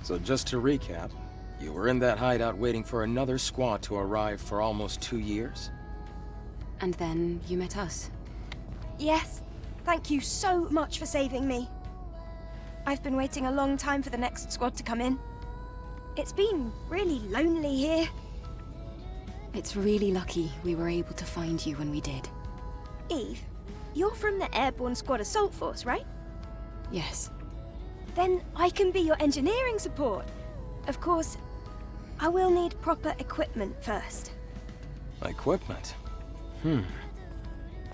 So just to recap, you were in that hideout waiting for another squad to arrive for almost 2 years? And then you met us. Yes. Thank you so much for saving me. I've been waiting a long time for the next squad to come in. It's been really lonely here. It's really lucky we were able to find you when we did. Eve, you're from the Airborne Squad Assault Force, right? Yes. Then I can be your engineering support. Of course, I will need proper equipment first. Equipment?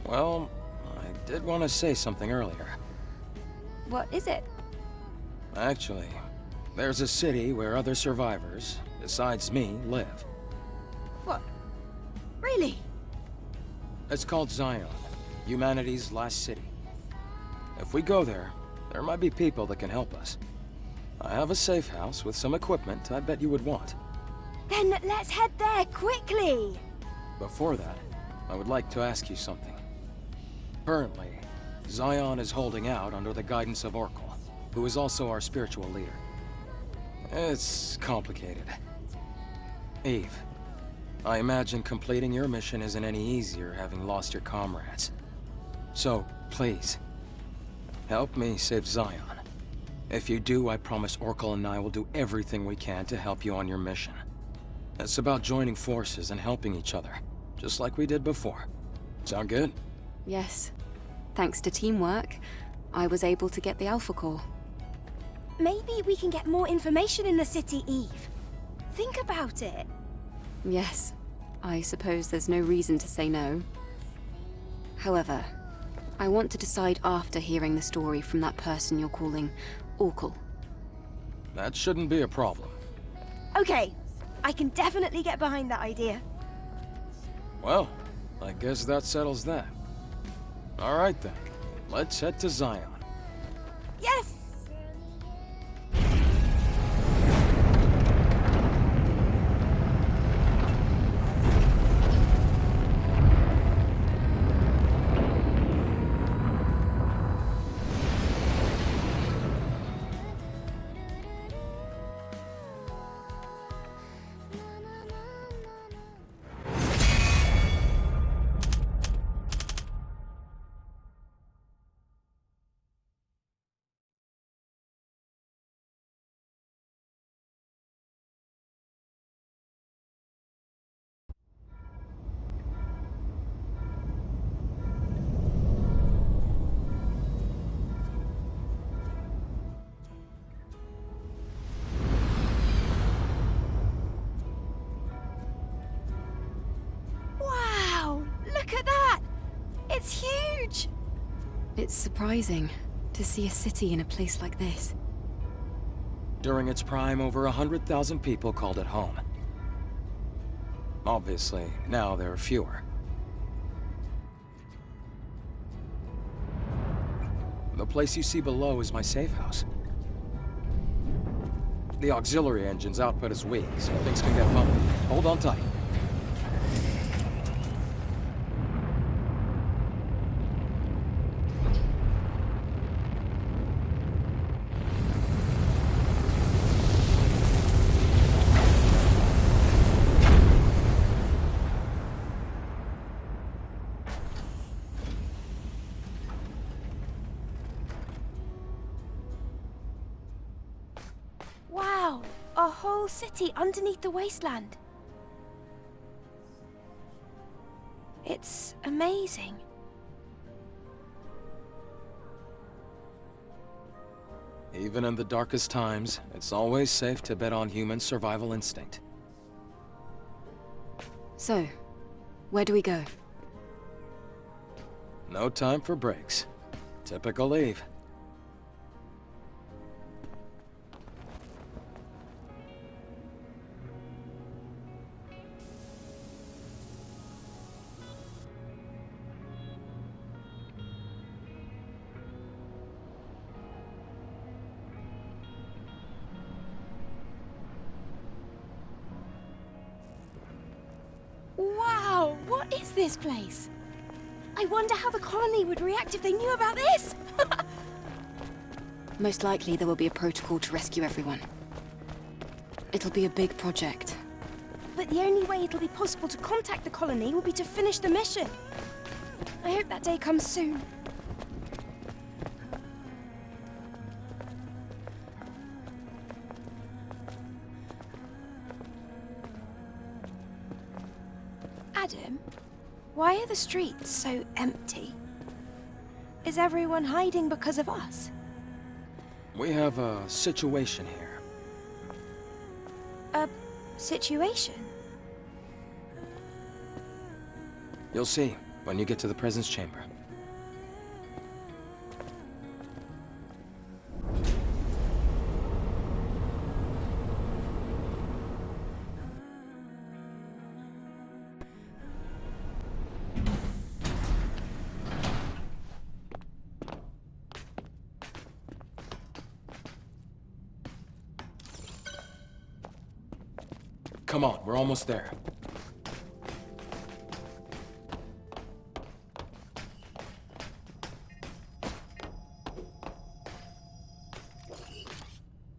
Well, I did want to say something earlier. What is it? Actually, there's a city where other survivors, besides me, live. What? Really? It's called Zion, humanity's last city. If we go there, there might be people that can help us. I have a safe house with some equipment I bet you would want. Then let's head there quickly! Before that, I would like to ask you something. Currently, Zion is holding out under the guidance of Orkul, who is also our spiritual leader. It's complicated. Eve, I imagine completing your mission isn't any easier having lost your comrades. So, please, help me save Zion. If you do, I promise Orkul and I will do everything we can to help you on your mission. It's about joining forces and helping each other, just like we did before. Sound good? Yes. Thanks to teamwork, I was able to get the Alpha Core. Maybe we can get more information in the city, Eve. Think about it. Yes. I suppose there's no reason to say no. However, I want to decide after hearing the story from that person you're calling Orkul. That shouldn't be a problem. Okay, I can definitely get behind that idea. Well, I guess that settles that. All right then, let's head to Zion. Yes! Wow! Look at that! It's huge! It's surprising to see a city in a place like this. During its prime, over 100,000 people called it home. Obviously, now there are fewer. The place you see below is my safe house. The auxiliary engine's output is weak, so things can get bumpy. Hold on tight. Wow! A whole city underneath the wasteland. It's amazing. Even in the darkest times, it's always safe to bet on human survival instinct. So, where do we go? No time for breaks. Typical Eve. Wow! What is this place? I wonder how the colony would react if they knew about this! Most likely there will be a protocol to rescue everyone. It'll be a big project. But the only way it'll be possible to contact the colony will be to finish the mission. I hope that day comes soon. Adam, why are the streets so empty? Is everyone hiding because of us? We have a situation here. A situation? You'll see when you get to the presence chamber. Come on, we're almost there.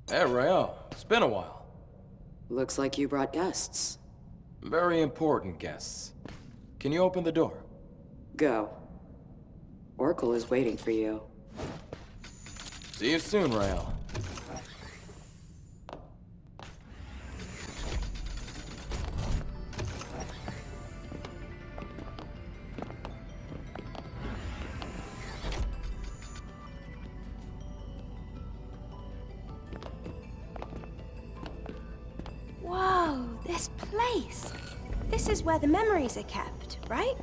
Hey, Rael. It's been a while. Looks like you brought guests. Very important guests. Can you open the door? Go. Oracle is waiting for you. See you soon, Rael. Whoa, this place! This is where the memories are kept, right?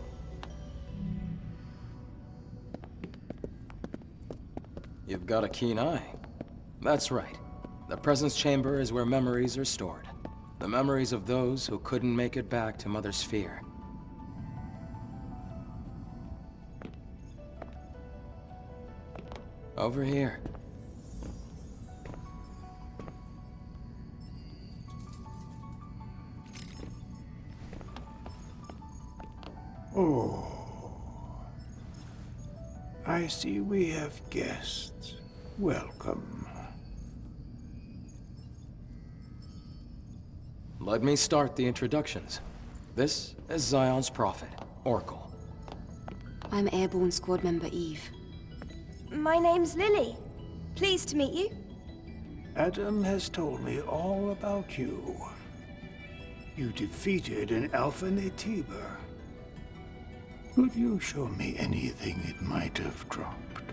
You've got a keen eye. That's right. The presence chamber is where memories are stored. The memories of those who couldn't make it back to Mother Sphere. Over here. Oh. I see we have guests. Welcome. Let me start the introductions. This is Zion's prophet, Oracle. I'm Airborne Squad Member Eve. My name's Lily. Pleased to meet you. Adam has told me all about you. You defeated an Alpha Naytiba. Could you show me anything it might have dropped?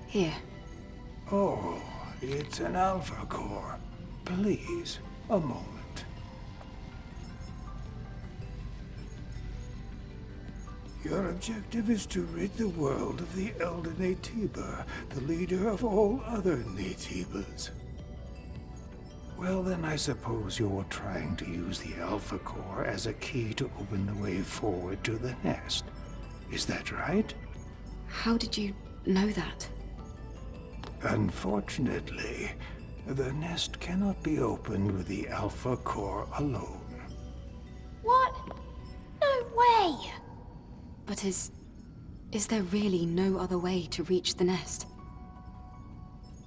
Here. Oh, it's an Alpha Core. Please, a moment. Your objective is to rid the world of the Elder Naytiba, the leader of all other Naytibas. Well, then I suppose you're trying to use the Alpha Core as a key to open the way forward to the nest. Is that right? How did you know that? Unfortunately, the nest cannot be opened with the Alpha Core alone. What? No way! But is there really no other way to reach the nest?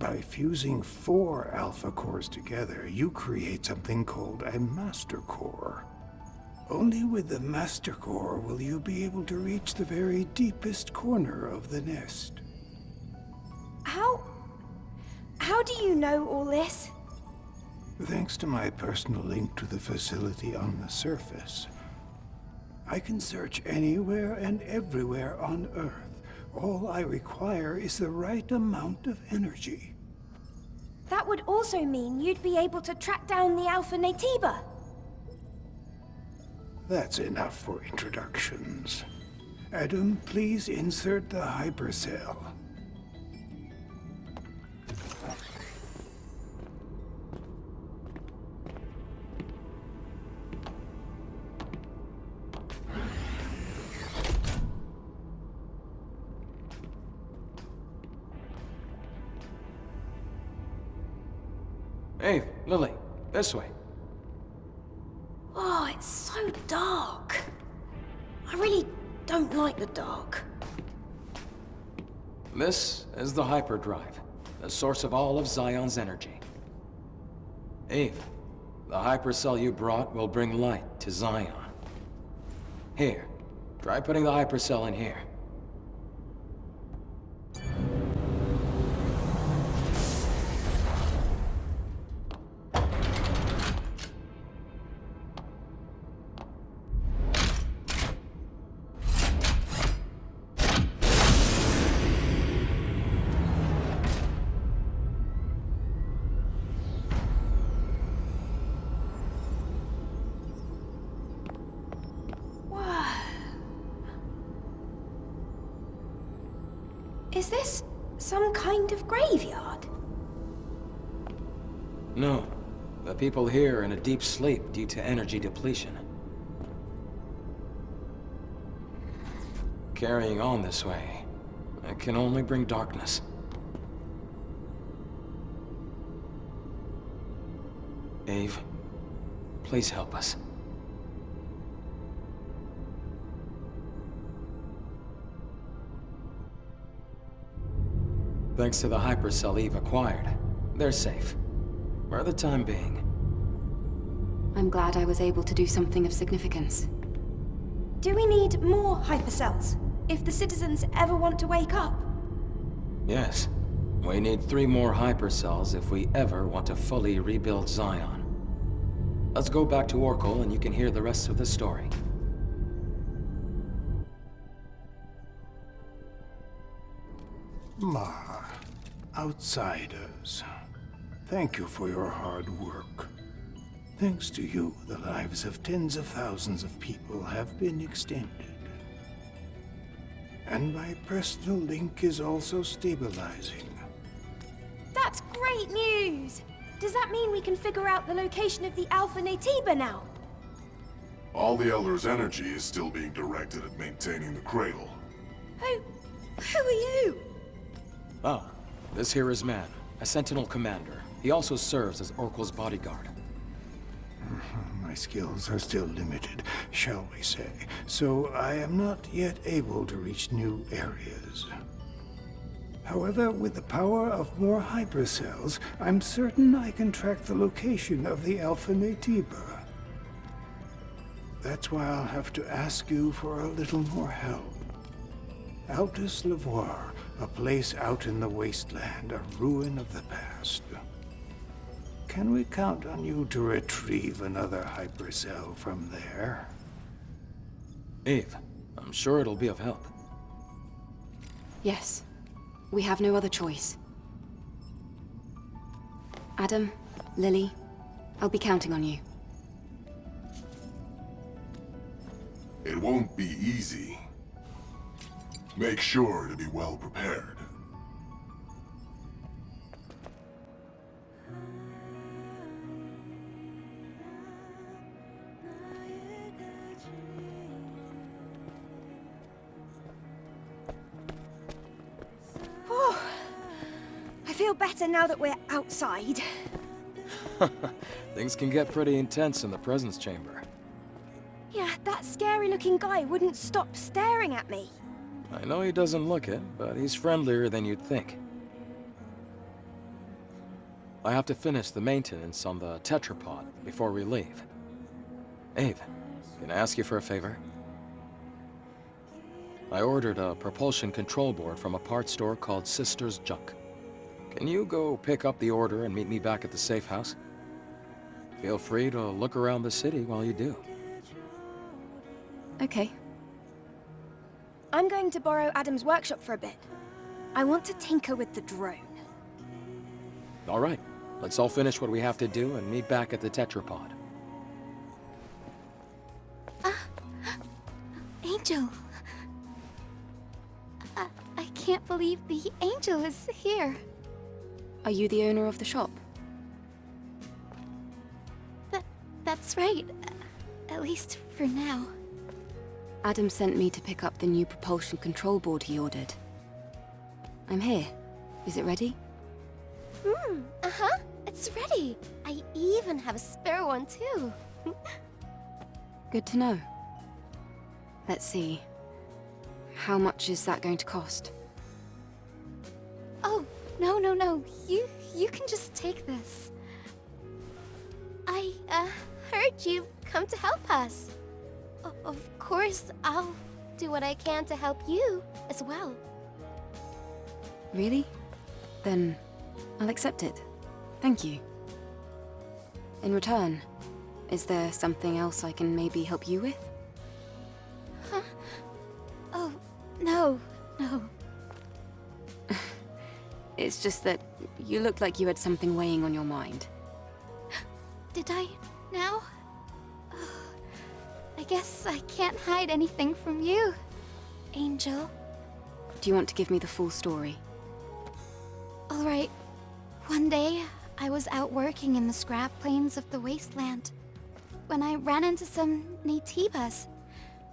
By fusing 4 Alpha Cores together, you create something called a Master Core. Only with the Master Core will you be able to reach the very deepest corner of the nest. How do you know all this? Thanks to my personal link to the facility on the surface, I can search anywhere and everywhere on Earth. All I require is the right amount of energy. That would also mean you'd be able to track down the Alpha Naytiba. That's enough for introductions. Adam, please insert the hypercell. Hey, Lily, this way. Oh, it's so dark. I really don't like the dark. This is the hyperdrive, the source of all of Zion's energy. Eve, the hypercell you brought will bring light to Zion. Here, try putting the hypercell in here. Is this some kind of graveyard? No. The people here are in a deep sleep due to energy depletion. Carrying on this way, it can only bring darkness. Eve, please help us. Thanks to the hypercell Eve acquired, they're safe. For the time being. I'm glad I was able to do something of significance. Do we need more hypercells if the citizens ever want to wake up? Yes. We need 3 more hypercells if we ever want to fully rebuild Zion. Let's go back to Orcal and you can hear the rest of the story. Outsiders, thank you for your hard work. Thanks to you, the lives of tens of thousands of people have been extended. And my personal link is also stabilizing. That's great news! Does that mean we can figure out the location of the Alpha Naytiba now? All the Elder's energy is still being directed at maintaining the cradle. Who are you? Oh, this here is Man, a Sentinel commander. He also serves as Oracle's bodyguard. My skills are still limited, shall we say, so I am not yet able to reach new areas. However, with the power of more hypercells, I'm certain I can track the location of the Alpha Naytiba. That's why I'll have to ask you for a little more help. Altus Lavoir, a place out in the wasteland, a ruin of the past. Can we count on you to retrieve another hypercell from there? Eve, I'm sure it'll be of help. Yes. We have no other choice. Adam, Lily, I'll be counting on you. It won't be easy. Make sure to be well prepared. I feel better now that we're outside. Things can get pretty intense in the presence chamber. Yeah, that scary-looking guy wouldn't stop staring at me. I know he doesn't look it, but he's friendlier than you'd think. I have to finish the maintenance on the tetrapod before we leave. Eve, can I ask you for a favor? I ordered a propulsion control board from a parts store called Sister's Junk. Can you go pick up the order and meet me back at the safe house? Feel free to look around the city while you do. Okay. I'm going to borrow Adam's workshop for a bit. I want to tinker with the drone. All right, let's all finish what we have to do and meet back at the tetrapod. Angel. I can't believe the Angel is here. Are you the owner of the shop? That's right. At least for now. Adam sent me to pick up the new propulsion control board he ordered. I'm here. Is it ready? Uh-huh. It's ready. I even have a spare one, too. Good to know. Let's see. How much is that going to cost? No. You can just take this. I, heard you've come to help us. Of course, I'll do what I can to help you as well. Really? Then I'll accept it. Thank you. In return, is there something else I can maybe help you with? Huh? Oh, no. It's just that you looked like you had something weighing on your mind. Did I now? I guess I can't hide anything from you, Angel. Do you want to give me the full story? All right. One day, I was out working in the scrap plains of the wasteland when I ran into some Naytibas.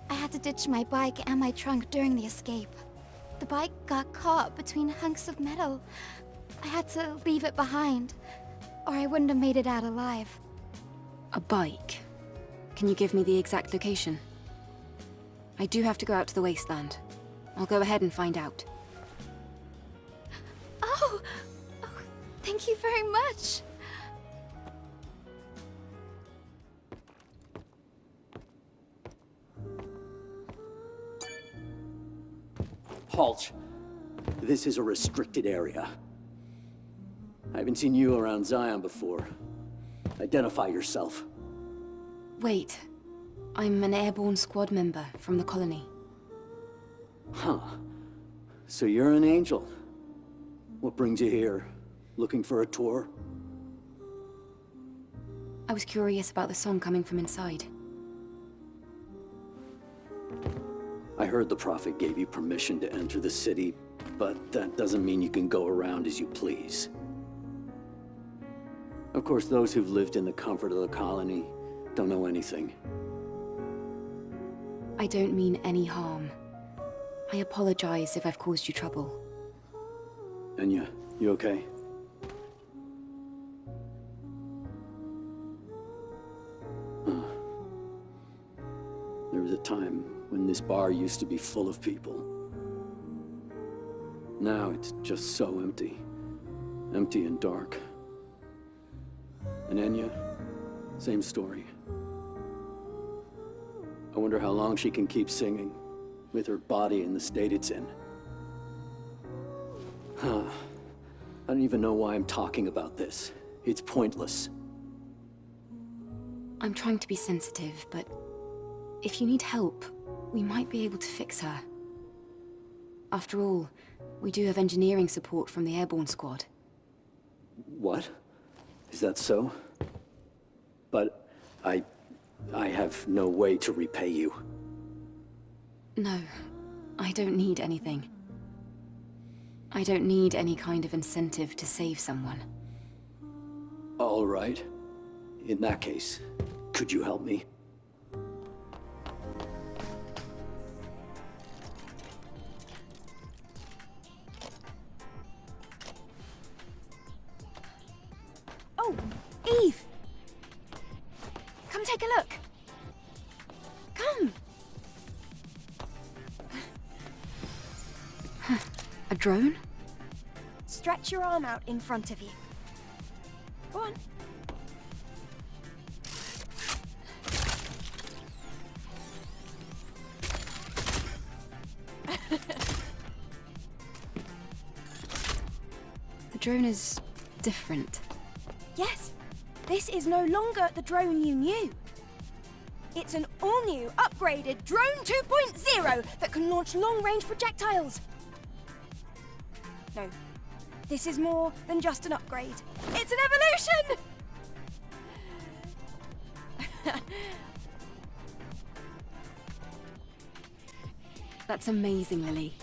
I had to ditch my bike and my trunk during the escape. The bike got caught between hunks of metal. I had to leave it behind, or I wouldn't have made it out alive. A bike? Can you give me the exact location? I do have to go out to the wasteland. I'll go ahead and find out. Oh, thank you very much. Halt. This is a restricted area. I haven't seen you around Zion before. Identify yourself. Wait. I'm an airborne squad member from the colony. Huh. So you're an angel. What brings you here? Looking for a tour? I was curious about the song coming from inside. I heard the Prophet gave you permission to enter the city, but that doesn't mean you can go around as you please. Of course, those who've lived in the comfort of the colony don't know anything. I don't mean any harm. I apologize if I've caused you trouble. Enya, you okay? There was a time when this bar used to be full of people. Now it's just so empty. Empty and dark. And Enya, same story. I wonder how long she can keep singing, with her body in the state it's in. I don't even know why I'm talking about this. It's pointless. I'm trying to be sensitive, but if you need help, we might be able to fix her. After all, we do have engineering support from the airborne squad. What? Is that so? But I have no way to repay you. No, I don't need anything. I don't need any kind of incentive to save someone. All right. In that case, could you help me? Oh, Eve! Come take a look. Come! A drone? Stretch your arm out in front of you. Go on. The drone is different. Yes, this is no longer the drone you knew. It's an all-new, upgraded Drone 2.0 that can launch long-range projectiles. No, this is more than just an upgrade. It's an evolution! That's amazing, Lily.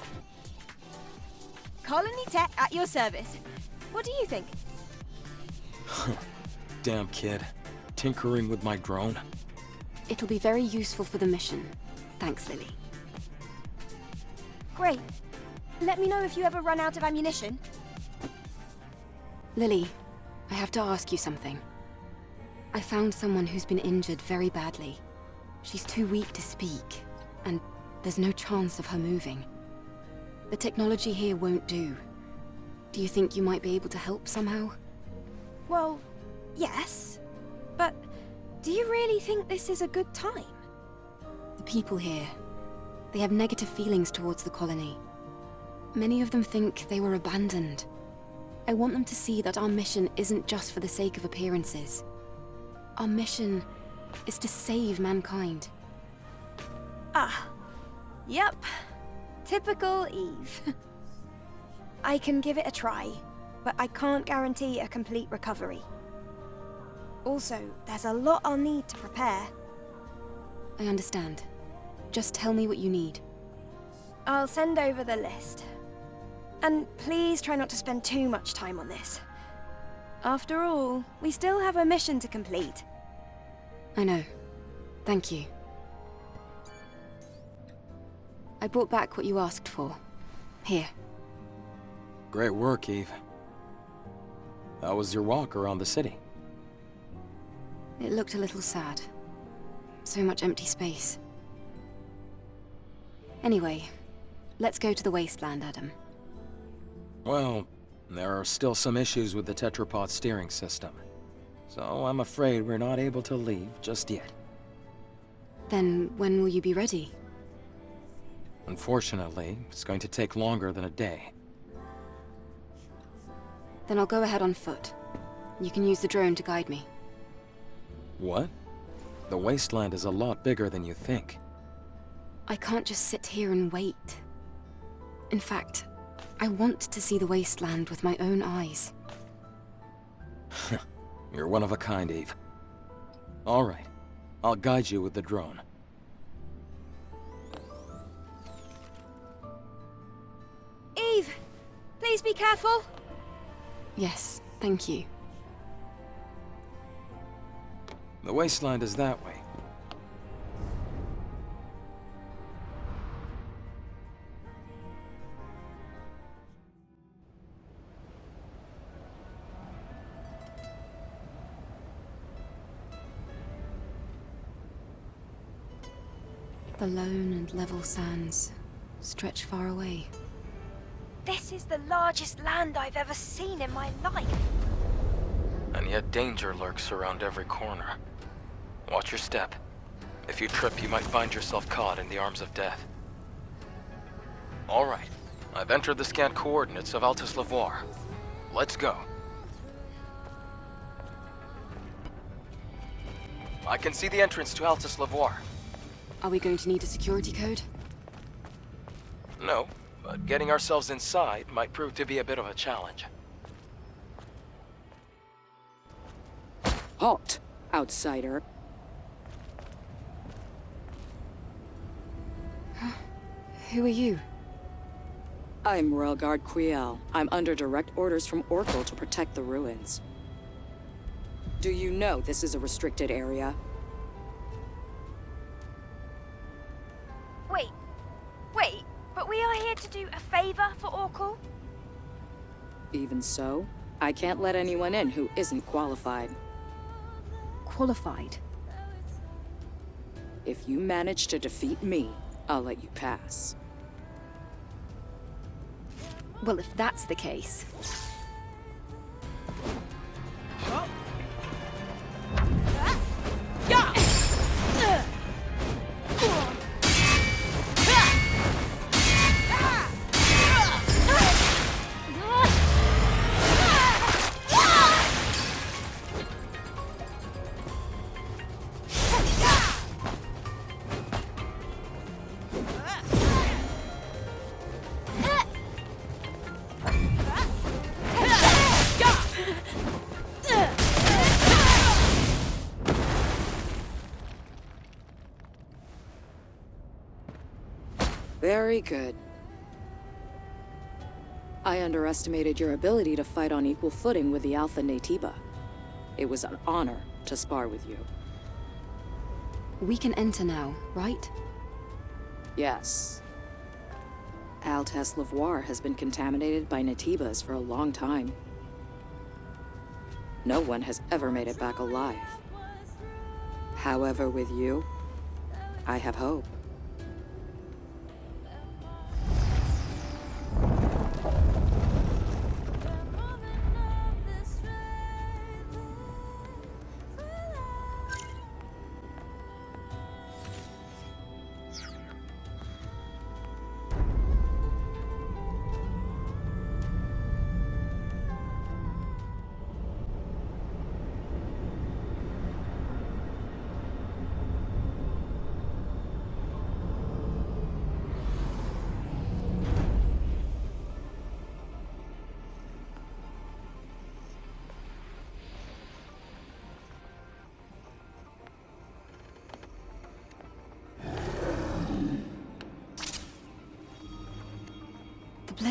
Colony Tech at your service. What do you think? Damn kid. Tinkering with my drone. It'll be very useful for the mission. Thanks, Lily. Great. Let me know if you ever run out of ammunition. Lily, I have to ask you something. I found someone who's been injured very badly. She's too weak to speak, and there's no chance of her moving. The technology here won't do. Do you think you might be able to help somehow? Well, yes. But do you really think this is a good time? The people here, they have negative feelings towards the colony. Many of them think they were abandoned. I want them to see that our mission isn't just for the sake of appearances. Our mission is to save mankind. Ah, yep. Typical Eve. I can give it a try, but I can't guarantee a complete recovery. Also, there's a lot I'll need to prepare. I understand. Just tell me what you need. I'll send over the list. And please try not to spend too much time on this. After all, we still have a mission to complete. I know. Thank you. I brought back what you asked for. Here. Great work, Eve. How was your walk around the city? It looked a little sad. So much empty space. Anyway, let's go to the wasteland, Adam. Well, there are still some issues with the tetrapod steering system. So I'm afraid we're not able to leave just yet. Then when will you be ready? Unfortunately, it's going to take longer than a day. Then I'll go ahead on foot. You can use the drone to guide me. What? The wasteland is a lot bigger than you think. I can't just sit here and wait. In fact, I want to see the wasteland with my own eyes. You're one of a kind, Eve. All right. I'll guide you with the drone. Eve, please be careful. Yes, thank you. The wasteland is that way. The lone and level sands stretch far away. This is the largest land I've ever seen in my life. And yet danger lurks around every corner. Watch your step. If you trip, you might find yourself caught in the arms of death. All right. I've entered the scanned coordinates of Altus Lavoir. Let's go. I can see the entrance to Altus Lavoir. Are we going to need a security code? No, but getting ourselves inside might prove to be a bit of a challenge. Halt, outsider. Who are you? I'm Relgard Quiel. I'm under direct orders from Oracle to protect the ruins. Do you know this is a restricted area? Wait, but we are here to do a favor for Oracle? Even so, I can't let anyone in who isn't qualified. Qualified? If you manage to defeat me, I'll let you pass. Well, if that's the case... Very good. I underestimated your ability to fight on equal footing with the Alpha Naytiba. It was an honor to spar with you. We can enter now, right? Yes. Altus Lavoir has been contaminated by Naytibas for a long time. No one has ever made it back alive. However, with you, I have hope.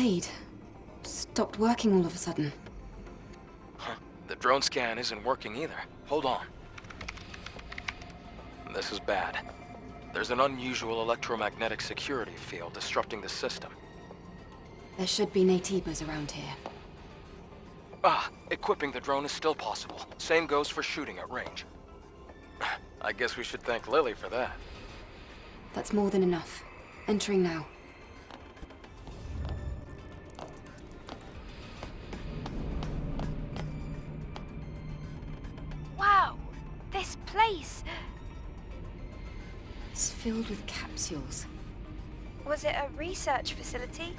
delayed. Stopped working all of a sudden. Huh. The drone scan isn't working either. Hold on. This is bad. There's an unusual electromagnetic security field disrupting the system. There should be Naytibas around here. Ah, equipping the drone is still possible. Same goes for shooting at range. I guess we should thank Lily for that. That's more than enough. Entering now. Wow! This place! It's filled with capsules. Was it a research facility?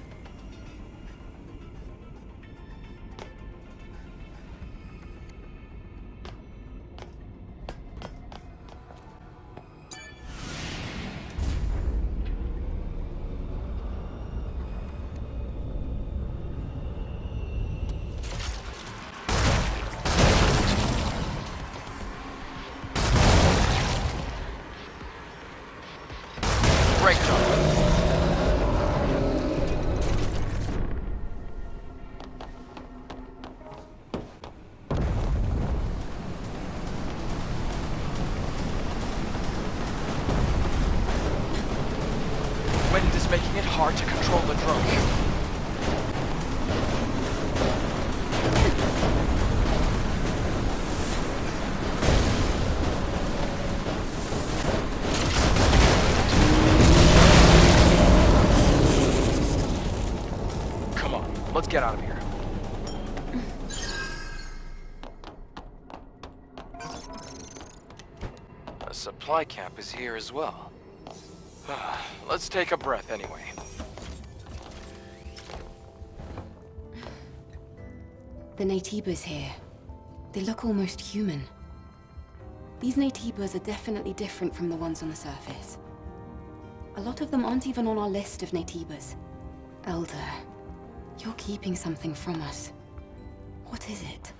Great job. Wind is making it hard to control the drone. Let's get out of here. A supply camp is here as well. Let's take a breath anyway. The Naytibas here. They look almost human. These Naytibas are definitely different from the ones on the surface. A lot of them aren't even on our list of Naytibas. Elder. You're keeping something from us. What is it?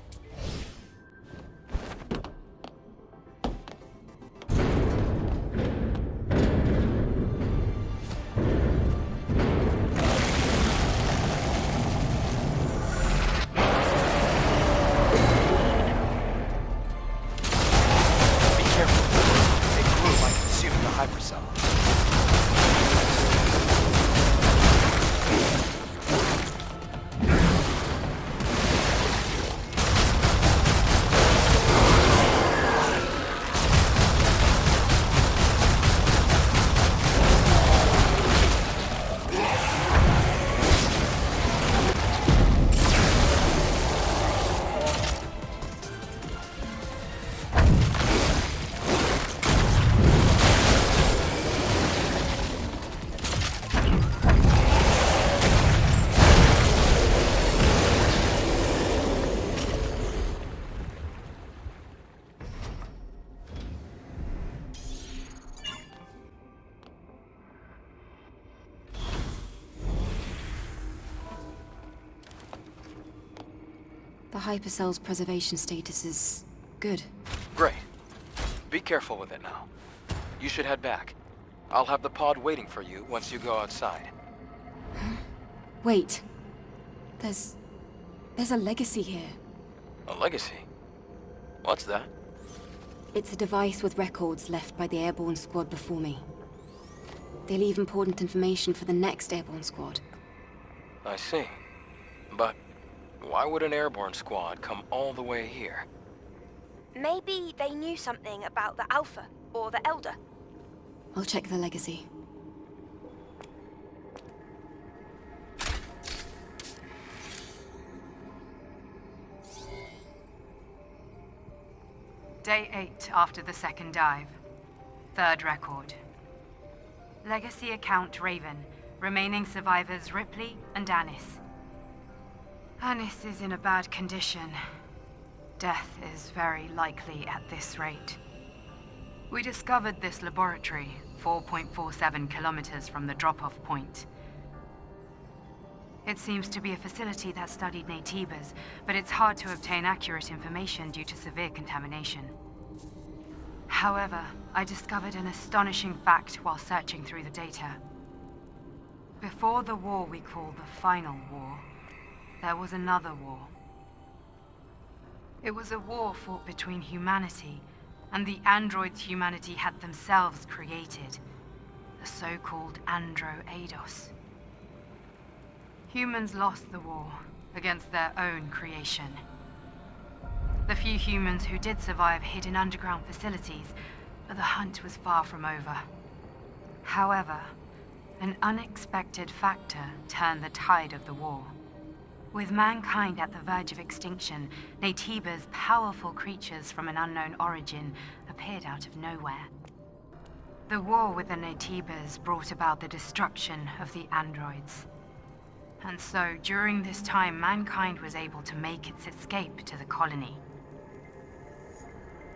Be careful. It grew by consuming the hypercell. The hypercell's preservation status is good. Great. Be careful with it now. You should head back. I'll have the pod waiting for you once you go outside. Wait. There's a legacy here. A legacy? What's that? It's a device with records left by the airborne squad before me. They leave important information for the next airborne squad. I see. But why would an airborne squad come all the way here? Maybe they knew something about the Alpha or the Elder. I'll check the legacy. Day 8 after the second dive. Third record. Legacy account Raven. Remaining survivors Ripley and Anis. Anis is in a bad condition. Death is very likely at this rate. We discovered this laboratory 4.47 kilometers from the drop-off point. It seems to be a facility that studied Naytibas, but it's hard to obtain accurate information due to severe contamination. However, I discovered an astonishing fact while searching through the data. Before the war we call the Final War, there was another war. It was a war fought between humanity and the androids humanity had themselves created, the so-called Andro Eidos. Humans lost the war against their own creation. The few humans who did survive hid in underground facilities, but the hunt was far from over. However, an unexpected factor turned the tide of the war. With mankind at the verge of extinction, Naytiba's powerful creatures from an unknown origin appeared out of nowhere. The war with the Naytibas brought about the destruction of the androids. And so, during this time, mankind was able to make its escape to the colony.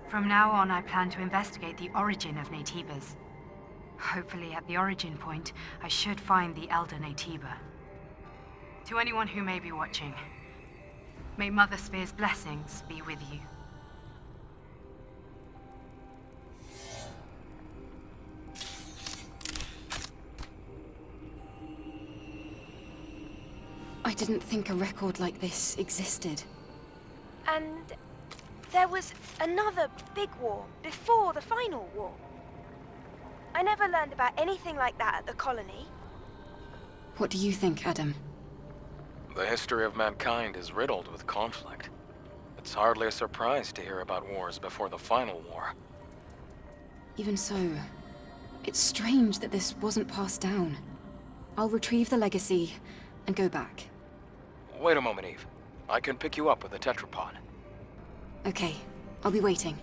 From now on, I plan to investigate the origin of Naytibas. Hopefully, at the origin point, I should find the Elder Naytiba. To anyone who may be watching, may Mother Sphere's blessings be with you. I didn't think a record like this existed. And there was another big war before the final war. I never learned about anything like that at the colony. What do you think, Adam? The history of mankind is riddled with conflict. It's hardly a surprise to hear about wars before the final war. Even so, it's strange that this wasn't passed down. I'll retrieve the legacy and go back. Wait a moment, Eve. I can pick you up with the tetrapod. Okay, I'll be waiting.